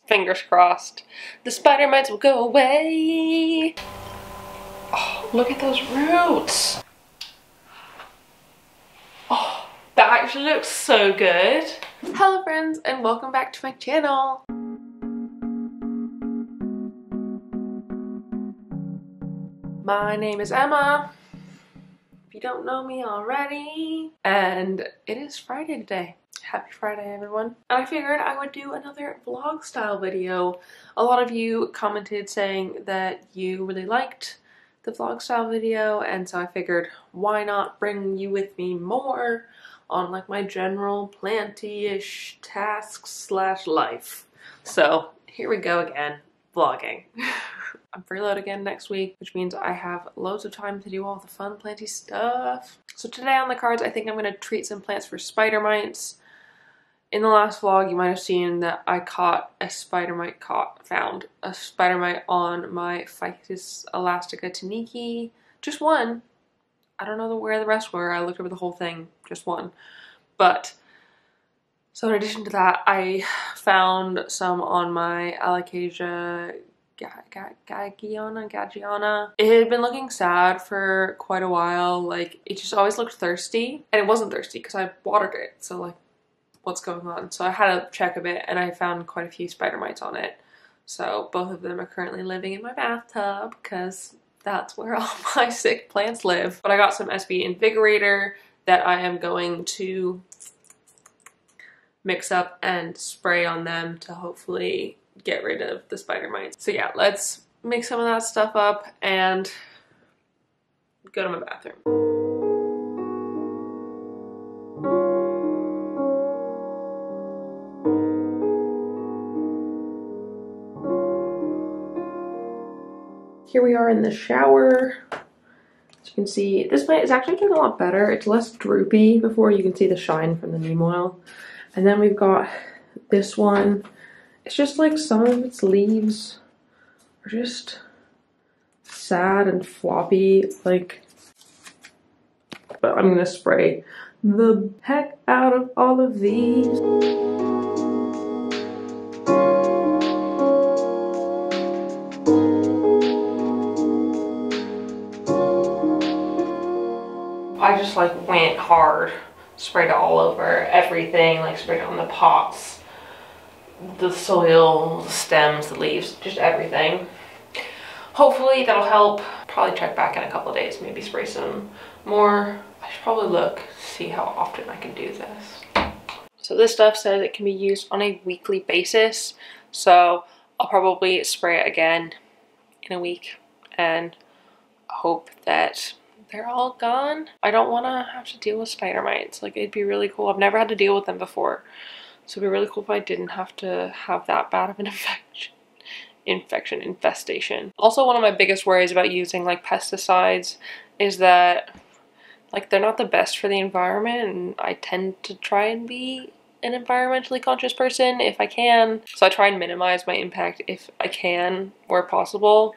Fingers crossed. The spider mites will go away. Oh, look at those roots. Oh, that actually looks so good. Hello friends and welcome back to my channel. My name is Emma, if you don't know me already, and it is Friday today. Happy Friday, everyone. And I figured I would do another vlog style video. A lot of you commented saying that you really liked the vlog style video, and so I figured why not bring you with me more on like my general planty-ish tasks slash life. So here we go again, vlogging. I'm freeload again next week, which means I have loads of time to do all the fun planty stuff. So today on the cards, I think I'm going to treat some plants for spider mites. In the last vlog, you might have seen that I found a spider mite on my Ficus elastica taniki. Just one. I don't know where the rest were. I looked over the whole thing. Just one. But, so in addition to that, I found some on my Alocasia Gagiana. It had been looking sad for quite a while. Like, it just always looked thirsty. And it wasn't thirsty because I watered it. So, like, what's going on? So I had to check a bit and I found quite a few spider mites on it. So both of them are currently living in my bathtub because that's where all my sick plants live. But I got some SB Invigorator that I am going to mix up and spray on them to hopefully get rid of the spider mites. So yeah, let's mix some of that stuff up and go to my bathroom. Here we are in the shower. As you can see, this plant is actually getting a lot better. It's less droopy before. You can see the shine from the neem oil. And then we've got this one. It's just like some of its leaves are just sad and floppy. Like, but I'm gonna spray the heck out of all of these. I just like went hard, sprayed it all over everything, like sprayed it on the pots, the soil, the stems, the leaves, just everything. Hopefully that'll help. Probably check back in a couple of days, maybe spray some more. I should probably look, see how often I can do this. So this stuff says it can be used on a weekly basis, so I'll probably spray it again in a week and hope that they're all gone. I don't want to have to deal with spider mites. Like, it'd be really cool. I've never had to deal with them before, so it'd be really cool if I didn't have to have that bad of an infestation. Also, one of my biggest worries about using like pesticides is that like they're not the best for the environment, and I tend to try and be an environmentally conscious person if I can. So I try and minimize my impact if I can, where possible.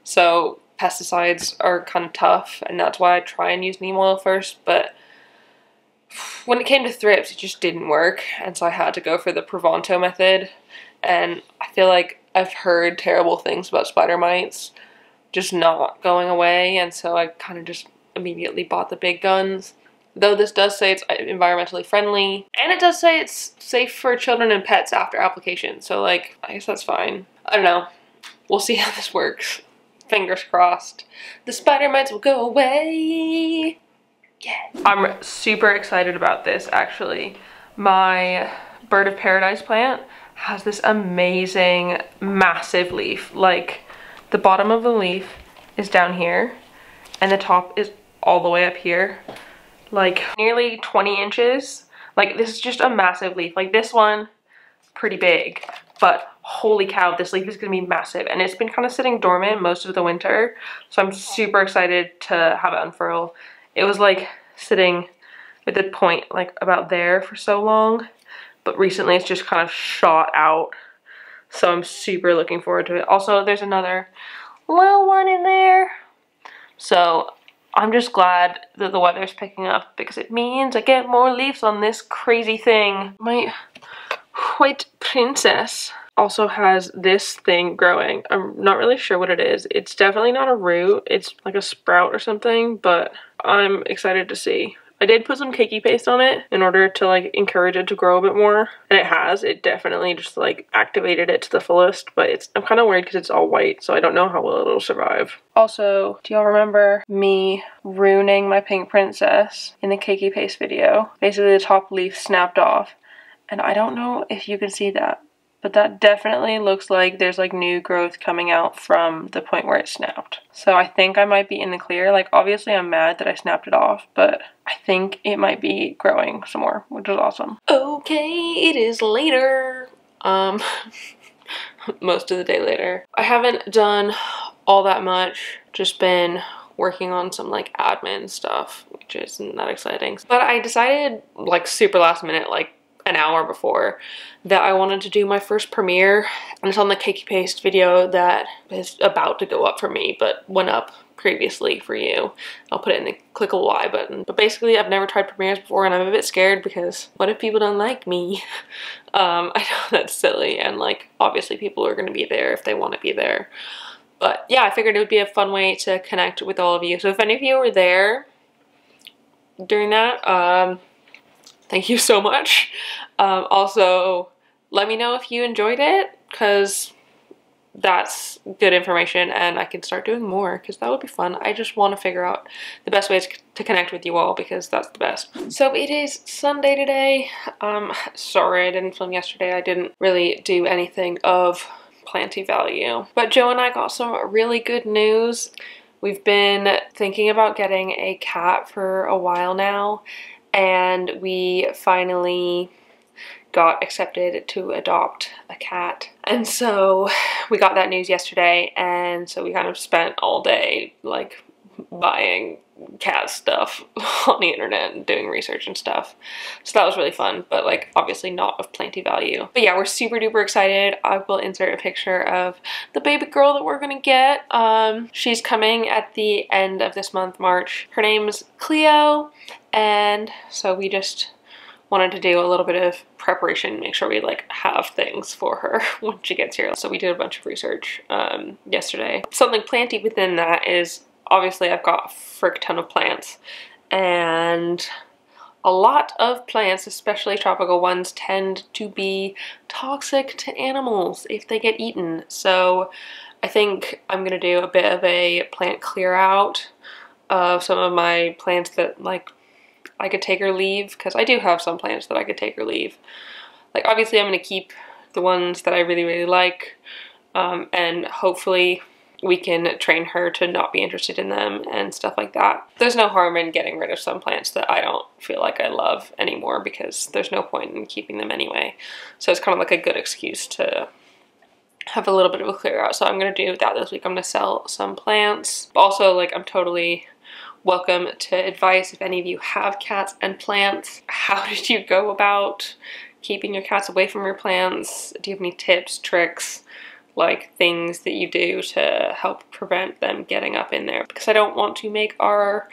So pesticides are kind of tough, and that's why I try and use neem oil first, but when it came to thrips, it just didn't work, and so I had to go for the Pronto method, and I feel like I've heard terrible things about spider mites just not going away, and so I kind of just immediately bought the big guns. Though this does say it's environmentally friendly, and it does say it's safe for children and pets after application, so like, I guess that's fine. I don't know. We'll see how this works. Fingers crossed. The spider mites will go away. Yeah. I'm super excited about this, actually. My bird of paradise plant has this amazing, massive leaf. Like, the bottom of the leaf is down here, and the top is all the way up here. Like, nearly 20 inches. Like, this is just a massive leaf. Like, this one, pretty big. But holy cow, this leaf is gonna be massive, and it's been kind of sitting dormant most of the winter, so I'm super excited to have it unfurl. It was like sitting with the point like about there for so long, but recently it's just kind of shot out, so I'm super looking forward to it. Also, there's another little one in there, so I'm just glad that the weather's picking up because it means I get more leaves on this crazy thing. My white princess. also has this thing growing. I'm not really sure what it is. It's definitely not a root. It's like a sprout or something, but I'm excited to see. I did put some cakey paste on it in order to like encourage it to grow a bit more, and it has. It definitely just like activated it to the fullest, but I'm kind of worried because it's all white, so I don't know how well it'll survive. Also, do y'all remember me ruining my pink princess in the cakey paste video? Basically the top leaf snapped off, and I don't know if you can see that, but that definitely looks like there's like new growth coming out from the point where it snapped. So I think I might be in the clear. Like obviously I'm mad that I snapped it off, but I think it might be growing some more, which is awesome. Okay, it is later. Most of the day later. I haven't done all that much, just been working on some like admin stuff, which isn't that exciting. But I decided like super last minute, like an hour before, that I wanted to do my first premiere, and it's on the cakey paste video that is about to go up for me but went up previously for you. I'll put it in the clickable Y button. But basically I've never tried premieres before and I'm a bit scared because what if people don't like me? I know that's silly, and like obviously people are going to be there if they want to be there, but yeah, I figured it would be a fun way to connect with all of you. So if any of you were there during that, thank you so much. Also, let me know if you enjoyed it, because that's good information and I can start doing more, because that would be fun. I just want to figure out the best ways to connect with you all, because that's the best. So it is Sunday today. Sorry I didn't film yesterday. I didn't really do anything of planty value. But Joe and I got some really good news. We've been thinking about getting a cat for a while now, and we finally got accepted to adopt a cat. And so we got that news yesterday, and so we kind of spent all day like buying cat stuff on the internet and doing research and stuff. So that was really fun, but like obviously not of planty value. But yeah, we're super duper excited. I will insert a picture of the baby girl that we're gonna get. She's coming at the end of this month, March. Her name's Cleo, and so we just wanted to do a little bit of preparation, make sure we like have things for her when she gets here. So we did a bunch of research yesterday. Something planty within that is, obviously I've got a frick ton of plants, and a lot of plants, especially tropical ones, tend to be toxic to animals if they get eaten. So I think I'm gonna do a bit of a plant clear out of some of my plants that like I could take or leave, because I do have some plants that I could take or leave. Like obviously I'm going to keep the ones that I really, really like, and hopefully we can train her to not be interested in them and stuff like that. There's no harm in getting rid of some plants that I don't feel like I love anymore, because there's no point in keeping them anyway. So it's kind of like a good excuse to have a little bit of a clear out. So I'm going to do that this week. I'm going to sell some plants. Also, like, I'm totally welcome to advice if any of you have cats and plants. How did you go about keeping your cats away from your plants? Do you have any tips, tricks, like things that you do to help prevent them getting up in there? Because I don't want to make our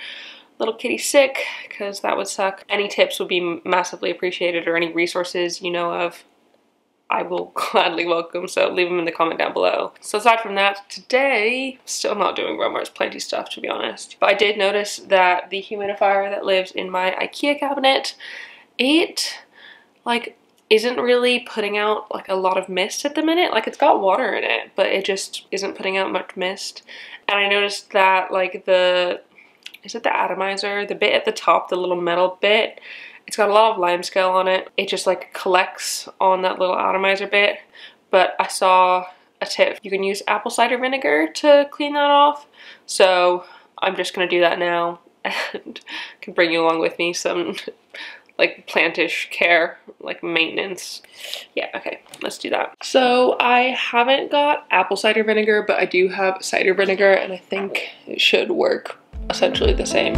little kitty sick, because that would suck. Any tips would be massively appreciated, or any resources you know of, I will gladly welcome, so leave them in the comment down below. So aside from that, today, still not doing Romar's planty stuff, to be honest. But I did notice that the humidifier that lives in my IKEA cabinet, it like isn't really putting out like a lot of mist at the minute. Like it's got water in it, but it just isn't putting out much mist. And I noticed that like is it the atomizer? The bit at the top, the little metal bit, it's got a lot of limescale on it. It just like collects on that little atomizer bit. But I saw a tip. You can use apple cider vinegar to clean that off. So I'm just gonna do that now and can bring you along with me some like plantish care, like maintenance. Yeah, okay, let's do that. So I haven't got apple cider vinegar, but I do have cider vinegar, and I think it should work essentially the same.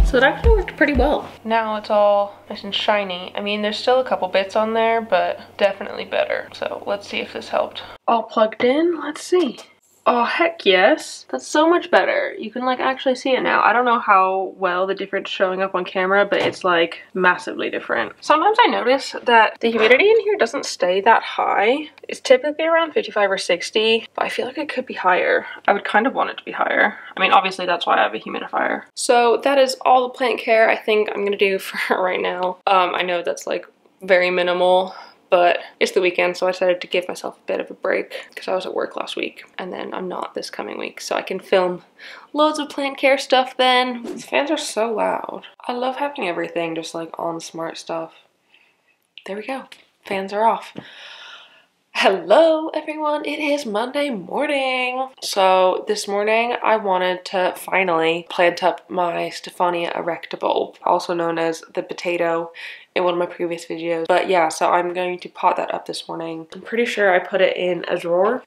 So it actually worked pretty well. Now it's all nice and shiny. I mean, there's still a couple bits on there, but definitely better. So let's see if this helped. All plugged in, let's see. Oh, heck yes. That's so much better. You can like actually see it now. I don't know how well the difference showing up on camera, but it's like massively different. Sometimes I notice that the humidity in here doesn't stay that high. It's typically around 55 or 60, but I feel like it could be higher. I would kind of want it to be higher. I mean, obviously that's why I have a humidifier. So that is all the plant care I think I'm gonna do for right now. I know that's like very minimal, but it's the weekend, so I decided to give myself a bit of a break because I was at work last week and then I'm not this coming week, so I can film loads of plant care stuff then. These fans are so loud. I love having everything just like on smart stuff. There we go. Fans are off. Hello everyone, it is Monday morning. So this morning I wanted to finally plant up my Stephania erecta bulb, also known as the potato in one of my previous videos. But yeah, so I'm going to pot that up this morning. I'm pretty sure I put it in a drawer.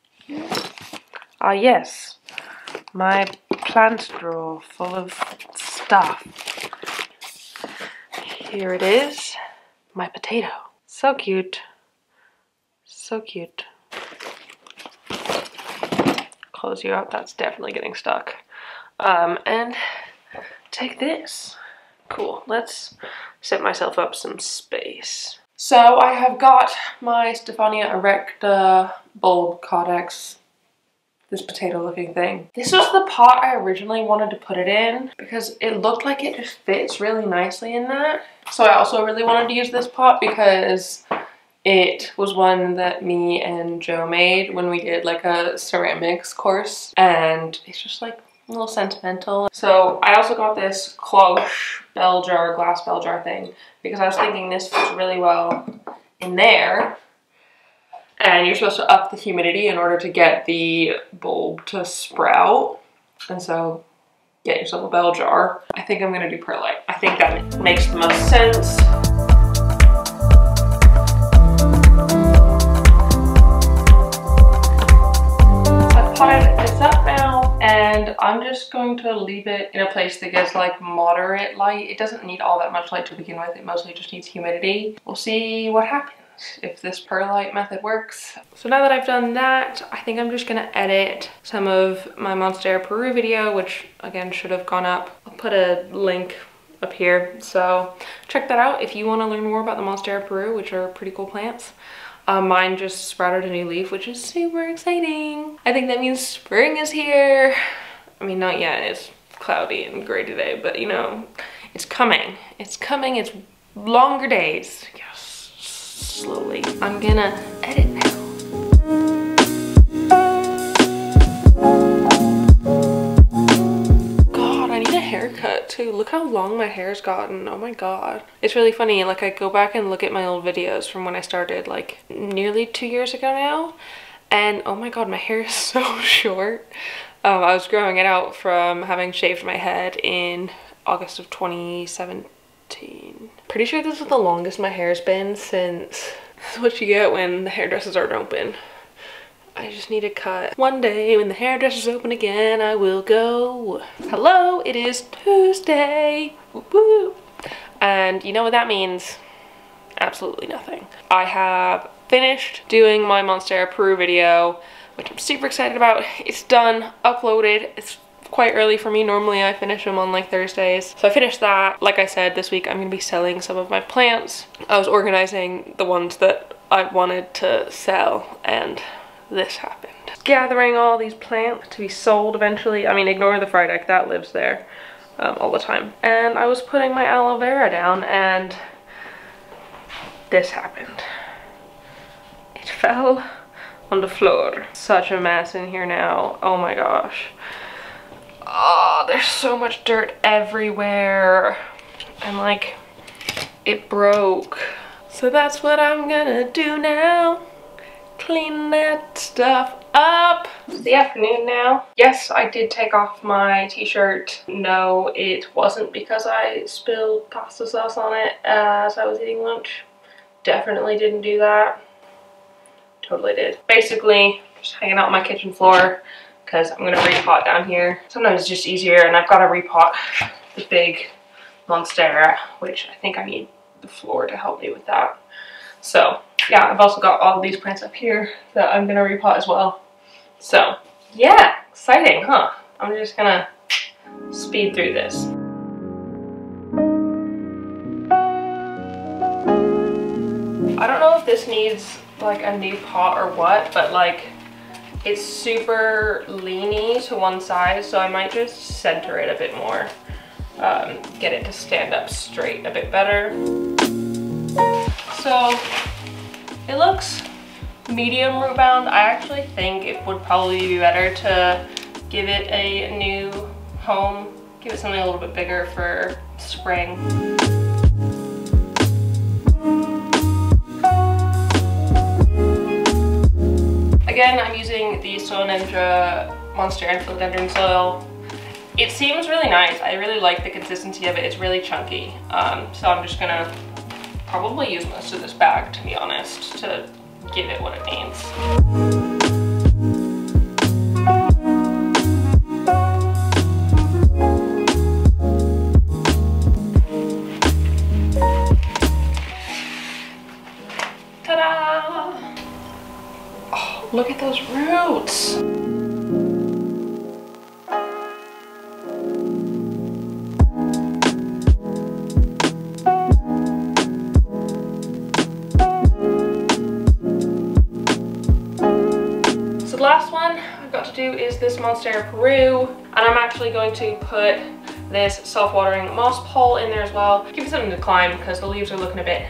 Ah yes, my plant drawer full of stuff. Here it is, my potato. So cute. So cute. Close you out, that's definitely getting stuck. And take this. Cool, let's set myself up some space. So I have got my Stephania erecta bulb codex, this potato looking thing. This was the pot I originally wanted to put it in because it looked like it just fits really nicely in that. So I also really wanted to use this pot because it was one that me and Joe made when we did like a ceramics course, and it's just like a little sentimental. So I also got this cloche bell jar, glass bell jar thing, because I was thinking this fits really well in there. And you're supposed to up the humidity in order to get the bulb to sprout. And so get yourself a bell jar. I think I'm gonna do perlite. I think that makes the most sense. Potted this up now, and I'm just going to leave it in a place that gets like moderate light. It doesn't need all that much light to begin with, it mostly just needs humidity. We'll see what happens if this perlite method works. So now that I've done that, I think I'm just gonna edit some of my Monstera Peru video, which again should have gone up. I'll put a link up here, so check that out if you want to learn more about the Monstera Peru, which are pretty cool plants. Mine just sprouted a new leaf, which is super exciting. I think that means spring is here. I mean, not yet, it's cloudy and gray today, but you know, it's coming. It's coming, it's longer days. Yes, slowly. I'm gonna edit now. Haircut too. Look how long my hair's gotten. Oh my god. It's really funny, like I go back and look at my old videos from when I started like nearly 2 years ago now, and oh my god, my hair is so short. I was growing it out from having shaved my head in August of 2017. Pretty sure this is the longest my hair's been since what you get when the hairdressers aren't open. I just need a cut. One day when the hairdresser's open again, I will go. Hello, it is Tuesday. Woo-woo. And you know what that means? Absolutely nothing. I have finished doing my Monstera Peru video, which I'm super excited about. It's done, uploaded. It's quite early for me. Normally I finish them on like Thursdays. So I finished that. Like I said, this week I'm gonna be selling some of my plants. I was organizing the ones that I wanted to sell, and this happened. Gathering all these plants to be sold eventually. I mean, ignore the fry deck, that lives there all the time. And I was putting my aloe vera down and this happened. It fell on the floor. Such a mess in here now. Oh my gosh. Oh, there's so much dirt everywhere. And like, it broke. So that's what I'm gonna do now. Clean that stuff up. It's the afternoon now. Yes, I did take off my t-shirt. No, it wasn't because I spilled pasta sauce on it as I was eating lunch. Definitely didn't do that. Totally did. Basically, just hanging out on my kitchen floor because I'm gonna repot down here. Sometimes it's just easier, and I've got to repot the big Monstera, which I think I need the floor to help me with that. So yeah, I've also got all of these plants up here that I'm gonna repot as well. So Yeah, exciting, huh? I'm just gonna speed through this. I don't know if this needs like a new pot or what, but like it's super leany to one side, so I might just center it a bit more. Get it to stand up straight a bit better. So it looks medium root bound. I actually think it would probably be better to give it a new home, give it something a little bit bigger for spring. Again, I'm using the Soil Ninja Monster and Philodendron soil. It seems really nice. I really like the consistency of it. It's really chunky. So I'm just gonna probably use most of this bag, to be honest, to give it what it needs. Ta-da! Oh, look at those roots! The last one I've got to do is this Monstera Peru, and I'm actually going to put this self-watering moss pole in there as well. Give it something to climb because the leaves are looking a bit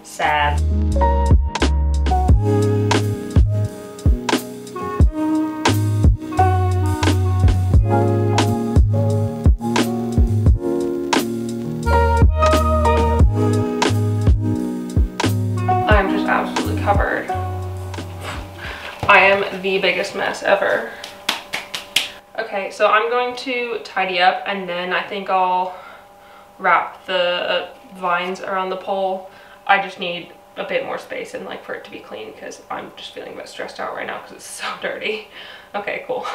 sad. I'm just absolutely covered. I am the biggest mess ever. Okay, so I'm going to tidy up and then I think I'll wrap the vines around the pole. I just need a bit more space and like for it to be clean because I'm just feeling a bit stressed out right now because it's so dirty. Okay, cool.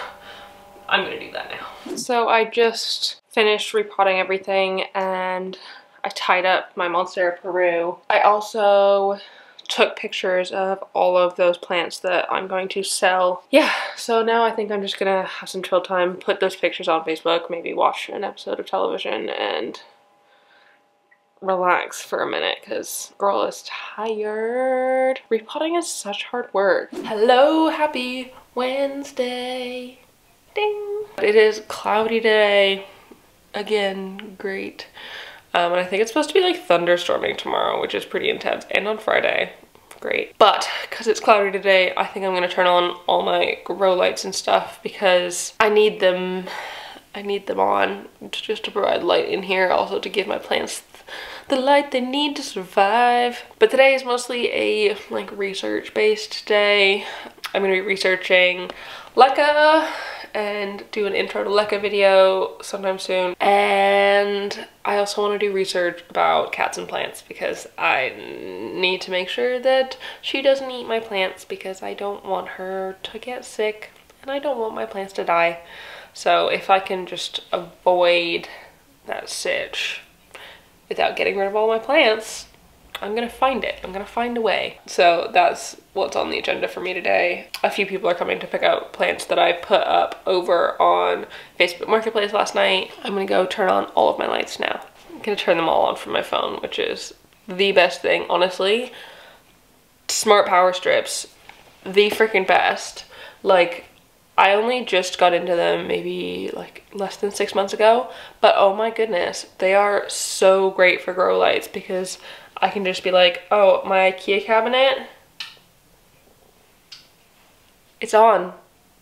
I'm gonna do that now. So I just finished repotting everything and I tied up my Monstera Peru. I also took pictures of all of those plants that I'm going to sell. Yeah, so now I think I'm just gonna have some chill time, put those pictures on Facebook, maybe watch an episode of television and relax for a minute because girl is tired. Repotting is such hard work. Hello, happy Wednesday. Ding. It is cloudy today. Again, great. And I think it's supposed to be like thunderstorming tomorrow, which is pretty intense, and on Friday. Great. But because it's cloudy today, I think I'm gonna turn on all my grow lights and stuff because I need them on just to provide light in here, also to give my plants the light they need to survive. But today is mostly a like research-based day. I'm gonna be researching LECA and do an intro to LECA video sometime soon. And I also want to do research about cats and plants because I need to make sure that she doesn't eat my plants because I don't want her to get sick and I don't want my plants to die. So if I can just avoid that sitch without getting rid of all my plants, I'm gonna find it. I'm gonna find a way. So that's what's on the agenda for me today. A few people are coming to pick out plants that I put up over on Facebook Marketplace last night. I'm gonna go turn on all of my lights now. I'm gonna turn them all on from my phone, which is the best thing, honestly. Smart power strips, the freaking best. Like, I only just got into them maybe like less than 6 months ago, but oh my goodness, they are so great for grow lights because I can just be like, oh, my IKEA cabinet, it's on.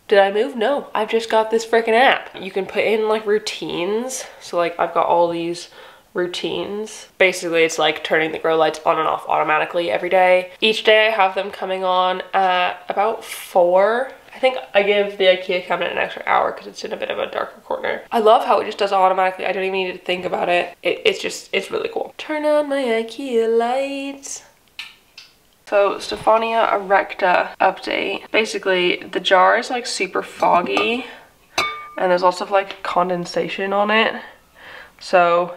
Did I move? No, I've just got this freaking app. You can put in like routines. So like I've got all these routines. Basically, it's like turning the grow lights on and off automatically every day. Each day I have them coming on at about 4. I think I give the IKEA cabinet an extra hour because it's in a bit of a darker corner. I love how it just does it automatically. I don't even need to think about it. It's really cool. Turn on my IKEA lights. So Stephania erecta update. Basically, the jar is like super foggy and there's lots of like condensation on it. So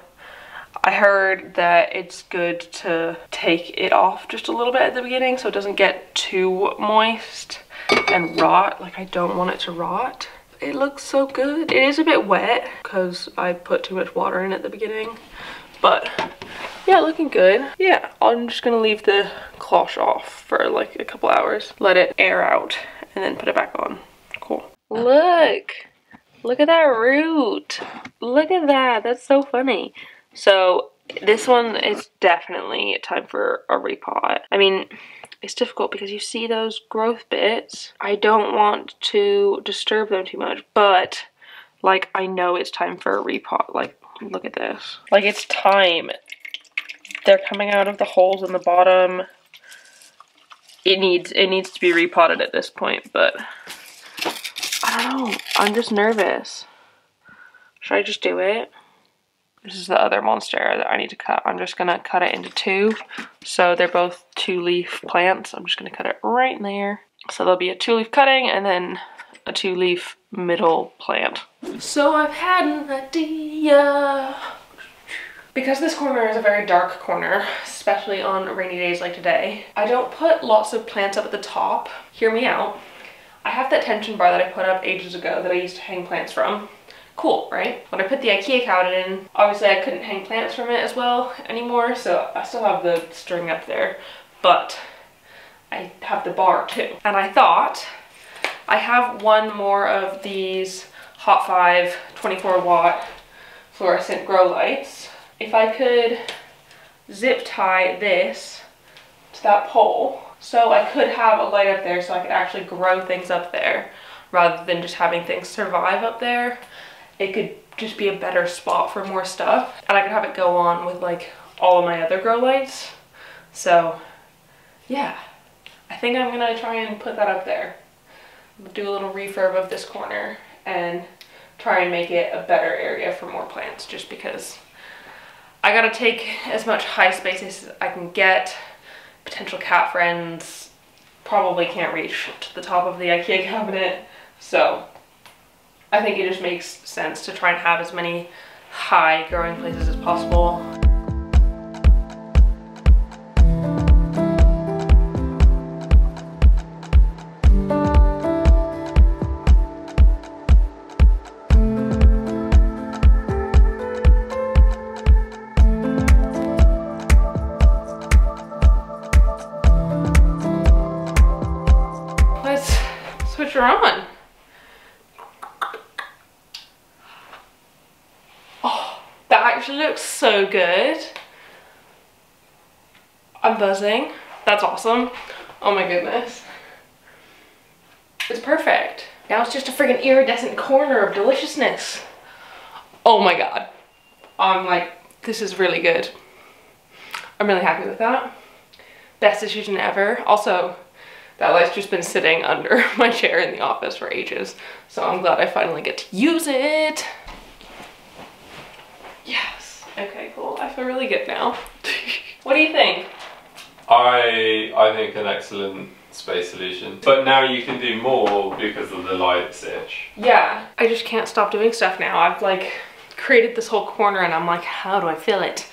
I heard that it's good to take it off just a little bit at the beginning so it doesn't get too moist. and rot. Like, I don't want it to rot. It looks so good. It is a bit wet because I put too much water in at the beginning, but yeah, looking good. Yeah, I'm just gonna leave the cloche off for like a couple hours, let it air out, and then put it back on. Cool. Look at that root. Look at that. That's so funny. So this one is definitely time for a repot. I mean, it's difficult because you see those growth bits. I don't want to disturb them too much, but like, I know it's time for a repot. Like, look at this. Like, it's time. They're coming out of the holes in the bottom. It needs to be repotted at this point, but I don't know. I'm just nervous. Should I just do it? This is the other monstera that I need to cut. I'm just gonna cut it into two. So they're both 2-leaf plants. I'm just gonna cut it right in there. So there'll be a 2-leaf cutting and then a 2-leaf middle plant. So I've had an idea. Because this corner is a very dark corner, especially on rainy days like today, I don't put lots of plants up at the top. Hear me out. I have that tension bar that I put up ages ago that I used to hang plants from. Cool, right? When I put the IKEA cabinet in, obviously I couldn't hang plants from it as well anymore, so I still have the string up there, but I have the bar too. And I thought, I have one more of these Hot 5 24-watt fluorescent grow lights. If I could zip tie this to that pole, so I could have a light up there so I could actually grow things up there rather than just having things survive up there. It could just be a better spot for more stuff, and I could have it go on with like all of my other grow lights. So yeah, I think I'm gonna try and put that up there. Do a little refurb of this corner and try and make it a better area for more plants, just because I gotta take as much high space as I can get. Potential cat friends probably can't reach to the top of the IKEA cabinet, so I think it just makes sense to try and have as many high growing places as possible. Let's switch her on. That actually looks so good. I'm buzzing. That's awesome. Oh my goodness. It's perfect. Now it's just a friggin' iridescent corner of deliciousness. Oh my god. I'm like, this is really good. I'm really happy with that. Best decision ever. Also, that light's just been sitting under my chair in the office for ages, so I'm glad I finally get to use it. Yes. Okay, cool. I feel really good now. What do you think? I think an excellent space solution. But now you can do more because of the light stitch. Yeah. I just can't stop doing stuff now. I've like created this whole corner and I'm like, how do I fill it?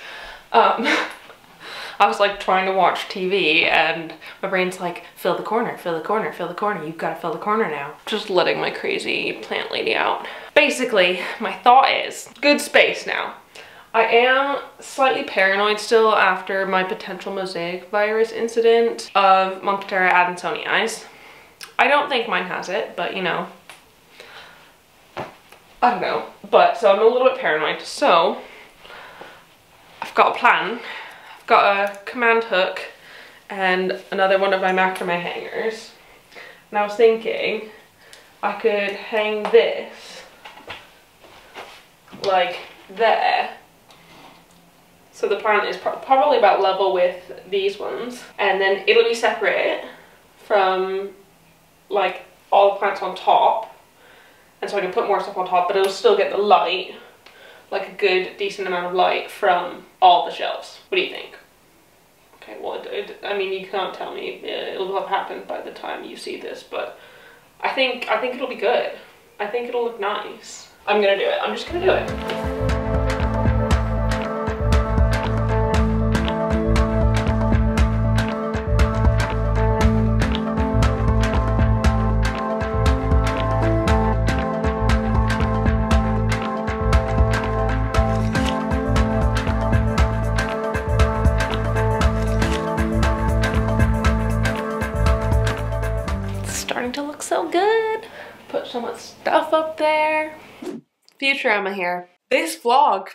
I was like trying to watch TV and my brain's like, fill the corner, fill the corner, fill the corner. You've got to fill the corner now. Just letting my crazy plant lady out. Basically, my thought is, good space now. I am slightly paranoid still after my potential mosaic virus incident of Monstera adansonii. I don't think mine has it, but you know, I don't know. But so I'm a little bit paranoid. So I've got a plan. I've got a command hook and another one of my macrame hangers. And I was thinking I could hang this like there. So the plant is probably about level with these ones, and then it'll be separate from like all the plants on top, and so I can put more stuff on top, but it'll still get the light, like a good decent amount of light from all the shelves. What do you think? Okay, well, I mean, you can't tell me. It'll have happened by the time you see this, but I think it'll be good. I think it'll look nice. I'm gonna do it. I'm just gonna do it. starting to look so good. Put so much stuff up there. Future Emma here. This vlog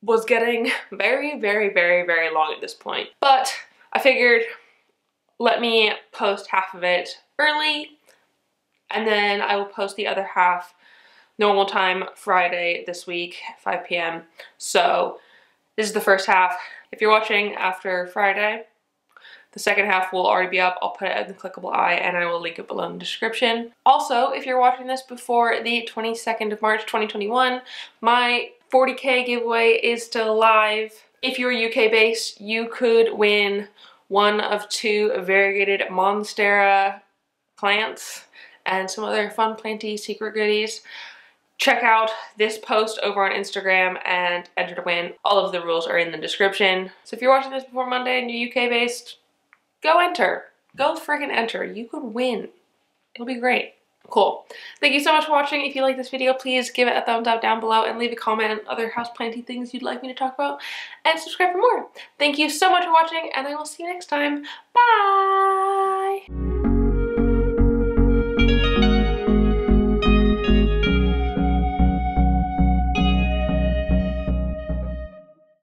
was getting very, very, very, very long at this point, but I figured let me post half of it early and then I will post the other half normal time Friday this week, 5 p.m. So this is the first half. If you're watching after Friday, the second half will already be up. I'll put it in the clickable eye and I will link it below in the description. Also, if you're watching this before the 22nd of March 2021, my 40k giveaway is still live. If you're UK based, you could win one of 2 variegated monstera plants and some other fun planty secret goodies. Check out this post over on Instagram and enter to win. All of the rules are in the description. So if you're watching this before Monday and you're UK based, go enter. Go friggin' enter. You could win. It'll be great. Cool. Thank you so much for watching. If you like this video, please give it a thumbs up down below and leave a comment on other houseplanty things you'd like me to talk about, and subscribe for more. Thank you so much for watching, and I will see you next time. Bye!